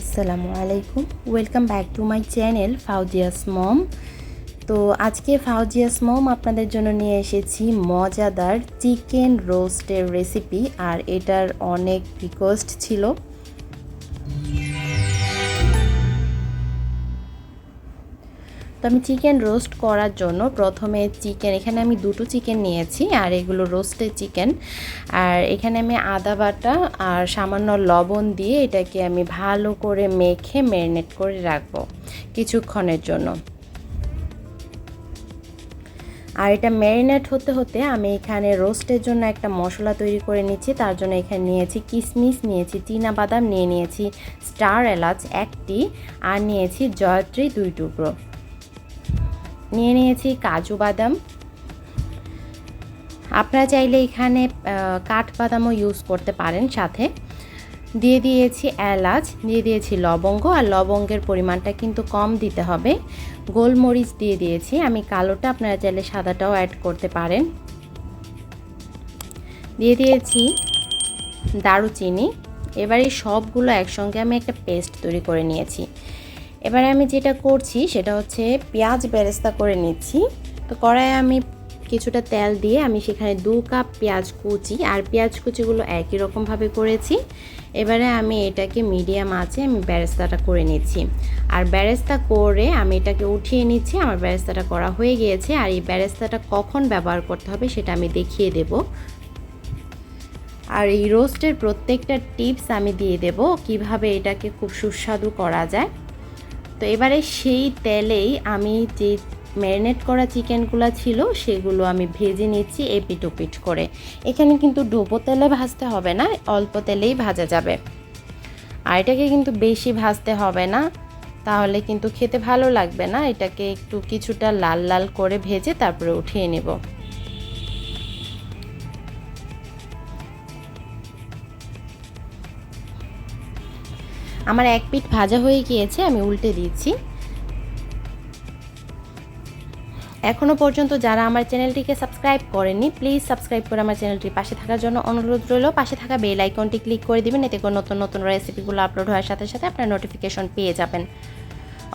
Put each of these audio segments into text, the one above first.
আসসালামু আলাইকুম, welcome back to my channel Fauzia's mom. তো আজকে ফাউজিয়াস মম আপনাদের জন্য নিয়ে এসেছি মজাদার চিকেন রোস্টের রেসিপি। আর এটার অনেক রিকোয়েস্ট ছিল। তো আমি চিকেন রোস্ট করার জন্য প্রথমে এখানে আমি দুটো চিকেন নিয়েছি, আর এগুলো রোস্টেড চিকেন। আর এখানে আমি আদা বাটা আর সামান্য লবণ দিয়ে এটাকে আমি ভালো করে মেখে ম্যারিনেট করে রাখবো কিছুক্ষণের জন্য। আর এটা ম্যারিনেট হতে হতে আমি এখানে রোস্টের জন্য একটা মশলা তৈরি করে নিচ্ছি। তার জন্য এখানে নিয়েছি কিশমিশ, নিয়েছি চীনাবাদাম, নিয়েছি স্টার এলাচ একটি, আর নিয়েছি জয়ত্রী 2 টুকরো, নিয়েছি কাজু বাদাম। আপনারা চাইলে এখানে কাঠবাদামও ইউজ করতে পারেন। সাথে দিয়েছি এলাচ, দিয়েছি লবঙ্গ, আর লবঙ্গের পরিমাণটা কিন্তু কম দিতে হবে। গোলমরিচ দিয়েছি আমি কালোটা, আপনারা চাইলে সাদাটাও অ্যাড করতে পারেন। দিয়েছি দারুচিনি। এবারে সবগুলো একসঙ্গে আমি একটা পেস্ট তৈরি করে নিয়েছি। এবারে আমি যেটা করছি সেটা হচ্ছে পেঁয়াজ বেরেস্তা করে নিচ্ছি। তো কড়াইয়ে আমি কিছুটা তেল দিয়ে আমি সেখানে 2 কাপ পেঁয়াজ কুচি, আর পেঁয়াজ কুচিগুলো একই রকমভাবে করেছি। এবারে আমি এটাকে মিডিয়াম আঁচে আমি বেরেস্তাটা করে নিচ্ছি। আর বেরেস্তা করে আমি এটাকে উঠিয়ে নিচ্ছি। আমার বেরেস্তাটা করা হয়ে গিয়েছে। আর এই বেরেস্তাটা কখন ব্যবহার করতে হবে সেটা আমি দেখিয়ে দেব। আর এই রোস্টের প্রত্যেকটা টিপস আমি দিয়ে দেব কিভাবে এটাকে খুব সুস্বাদু করা যায়। তো এবারে সেই তেলেই আমি যে ম্যারিনেট করা চিকেনগুলো ছিল সেগুলো আমি ভেজে নিচ্ছি এপিট ওপিট করে। এখানে কিন্তু ডুবো তেলে ভাজতে হবে না, অল্প তেলেই ভাজা যাবে। আর এটাকে কিন্তু বেশি ভাজতে হবে না, তাহলে কিন্তু খেতে ভালো লাগবে না। এটাকে একটু কিছুটা লাল লাল করে ভেজে তারপরে উঠিয়ে নেব। আমার এক পিঠ ভাজা হয়ে গিয়েছে, আমি উল্টে দিচ্ছি। এখনও পর্যন্ত যারা আমার চ্যানেলটিকে সাবস্ক্রাইব করেননি, প্লিজ সাবস্ক্রাইব করে আমার চ্যানেলটির পাশে থাকার জন্য অনুরোধ রইল। পাশে থাকা বেল আইকনটি ক্লিক করে দিবেন, এতে করে নতুন নতুন রেসিপিগুলো আপলোড হওয়ার সাথে সাথে আপনার নোটিফিকেশন পেয়ে যাবেন।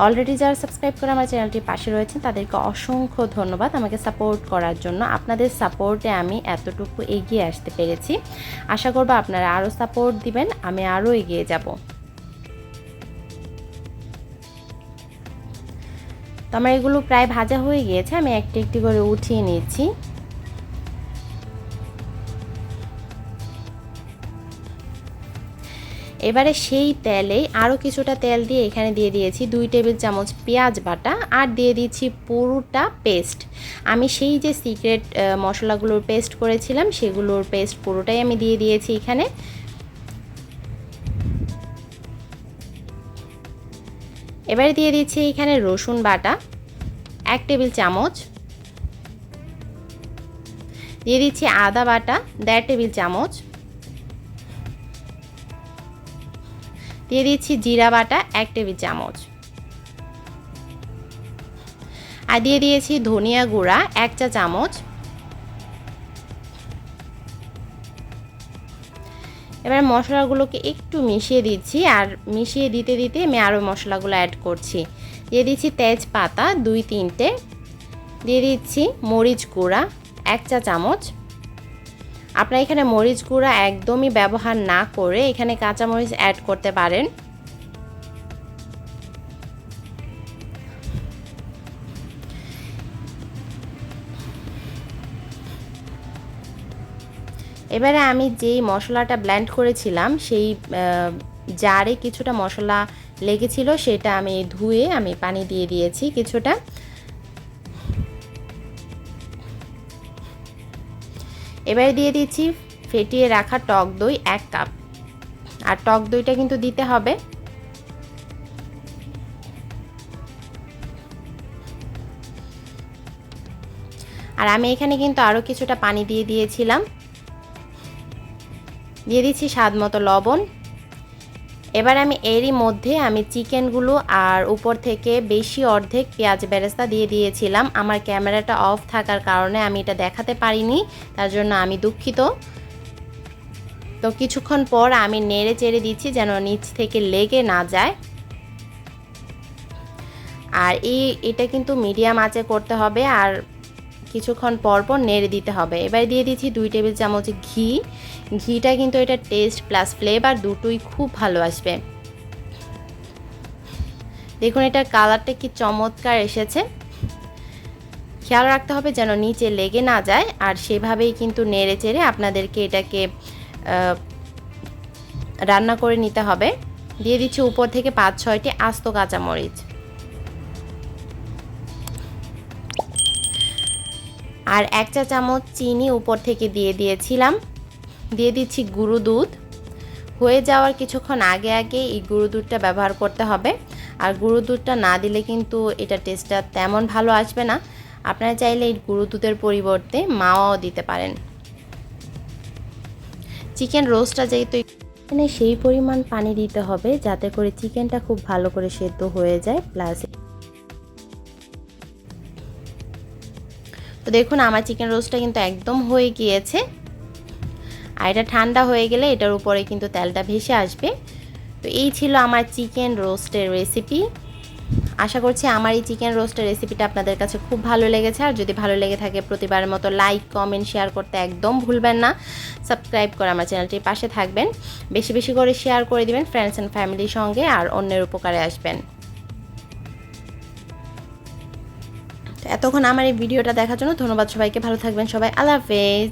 অলরেডি যারা সাবস্ক্রাইব করে আমার চ্যানেলটির পাশে রয়েছেন তাদেরকে অসংখ্য ধন্যবাদ আমাকে সাপোর্ট করার জন্য। আপনাদের সাপোর্টে আমি এতটুকু এগিয়ে আসতে পেরেছি। আশা করব আপনারা আরও সাপোর্ট দিবেন, আমি আরও এগিয়ে যাব। তো আমার এগুলো প্রায় ভাজা হয়ে গিয়েছে, আমি একটি একটি করে উঠিয়ে নিচ্ছি। এবারে সেই তেলেই আরও কিছুটা তেল দিয়ে এখানে দিয়ে দিয়েছি 2 টেবিল চামচ পেঁয়াজ বাটা, আর দিয়ে দিচ্ছি পুরোটা পেস্ট। আমি সেই যে সিক্রেট মশলাগুলোর পেস্ট করেছিলাম সেগুলোর পেস্ট পুরোটাই আমি দিয়ে দিয়েছি এখানে। এবারে দিয়ে দিচ্ছি এখানে রসুন বাটা 1 টেবিল চামচ, দিয়ে দিচ্ছি আদা বাটা 1.5 টেবিল চামচ, দিয়ে দিচ্ছি জিরা বাটা 1 টেবিল চামচ, আর দিয়ে দিয়েছি ধনিয়া গুঁড়া 1 চা চামচ। এবার মশলাগুলোকে একটু মিশিয়ে দিচ্ছি, আর মিশিয়ে দিতে দিতে আমি আরও মশলাগুলো অ্যাড করছি। দিয়ে দিচ্ছি তেজপাতা 2-3টে, দিয়ে দিচ্ছি মরিচ গুঁড়া 1 চা চামচ। আপনারা এখানে মরিচ গুঁড়া একদমই ব্যবহার না করে এখানে কাঁচামরিচ অ্যাড করতে পারেন। এবারে আমি যেই মশলাটা ব্লেন্ড করেছিলাম সেই জারে কিছুটা মশলা লেগেছিল, সেটা আমি ধুয়ে আমি পানি দিয়ে দিয়েছি কিছুটা। এবারে দিয়ে দিচ্ছি ফেটিয়ে রাখা টক দই 1 কাপ, আর টক দইটা কিন্তু দিতে হবে। আর আমি এখানে কিন্তু আরও কিছুটা পানি দিয়ে দিয়েছিলাম। দিয়ে দিচ্ছি স্বাদ মতো লবণ। এবার আমি এরই মধ্যে আমি চিকেনগুলো আর উপর থেকে বেশি অর্ধেক পেঁয়াজ বেরেস্তা দিয়ে দিয়েছিলাম। আমার ক্যামেরাটা অফ থাকার কারণে আমি এটা দেখাতে পারিনি, তার জন্য আমি দুঃখিত। তো কিছুক্ষণ পর আমি নেড়ে চেড়ে দিচ্ছি যেন নিচ থেকে লেগে না যায়। আর এটা কিন্তু মিডিয়াম আঁচে করতে হবে আর কিছুক্ষণ পর পর নেড়ে দিতে হবে। এবার দিয়ে দিচ্ছি 2 টেবিল চামচ ঘি। ঘিটা কিন্তু এটা টেস্ট প্লাস ফ্লেভার দুটোই খুব ভালো আসবে। দেখুন এটার কালারটা কি চমৎকার এসেছে। খেয়াল রাখতে হবে যেন নিচে লেগে না যায় আর সেভাবেই কিন্তু নেড়ে চেড়ে আপনাদেরকে এটাকে রান্না করে নিতে হবে। দিয়ে দিচ্ছি উপর থেকে 5-6টি আস্ত কাঁচামরিচ। আর 1 চা চামচ চিনি উপর থেকে দিয়ে দিয়েছিলাম। দিয়ে দিচ্ছি গুঁড়ো দুধ। হয়ে যাওয়ার কিছুক্ষণ আগে আগে এই গুঁড়ো দুধটা ব্যবহার করতে হবে। আর গুঁড়ো দুধটা না দিলে কিন্তু এটা টেস্টটা তেমন ভালো আসবে না। আপনারা চাইলে এই গুঁড়ো দুধের পরিবর্তে মাওয়াও দিতে পারেন। চিকেন রোস্টটা যেহেতু এখানে সেই পরিমাণ পানি দিতে হবে যাতে করে চিকেনটা খুব ভালো করে সেদ্ধ হয়ে যায়। প্লাস তো দেখুন আমার চিকেন রোস্টটা কিন্তু একদম হয়ে গিয়েছে। আর এটা ঠান্ডা হয়ে গেলে এটার উপরে কিন্তু তেলটা ভেসে আসবে। তো এই ছিল আমার চিকেন রোস্টের রেসিপি। আশা করছি আমার এই চিকেন রোস্টের রেসিপিটা আপনাদের কাছে খুব ভালো লেগেছে। আর যদি ভালো লেগে থাকে প্রতিবারের মতো লাইক কমেন্ট শেয়ার করতে একদম ভুলবেন না। সাবস্ক্রাইব করে আমার চ্যানেলটির পাশে থাকবেন। বেশি বেশি করে শেয়ার করে দিবেন ফ্রেন্ডস অ্যান্ড ফ্যামিলির সঙ্গে আর অন্যের উপকারে আসবেন। এতক্ষণ আমার এই ভিডিওটা দেখার জন্য ধন্যবাদ সবাইকে। ভালো থাকবেন সবাই। আল্লাহ হাফেজ।